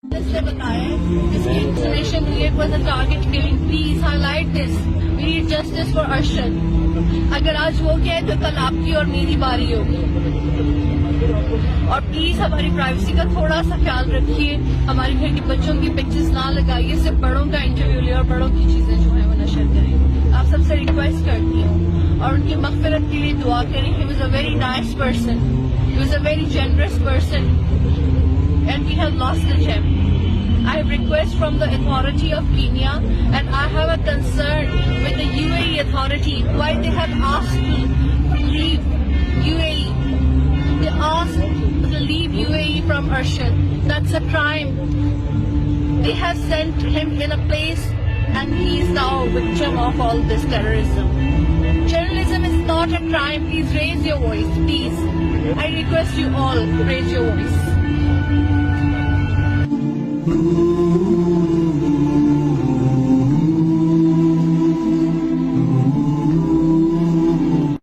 سے بتایا جس کی انفارمیشن ہوئی ہے was a target killing. Please highlight this. We need justice for Arshad. اگر آج وہ کہے تو کل آپ کی اور میری باری ہوگی. اور پلیز ہماری پرائیویسی کا تھوڑا سا خیال رکھیے. ہمارے گھر کے بچوں کی پکچرز نہ لگائیے. صرف بڑوں کا انٹرویو لے اور بڑوں کی چیزیں جو ہیں وہ نشر کریں. آپ سب سے ریکویسٹ کرتی ہوں اور ان کی مغفرت کے لیے دعا کریں. He was a very nice person. He was a very generous person. And we have lost the gem. I have request from the authority of Kenya, and I have a concern with the UAE authority. Why they have asked to leave UAE? They asked to leave UAE from Arshad. That's a crime. They have sent him in a place, and he is now a victim of all this terrorism. Journalism is not a crime. Please raise your voice, please. I request you all, raise your voice.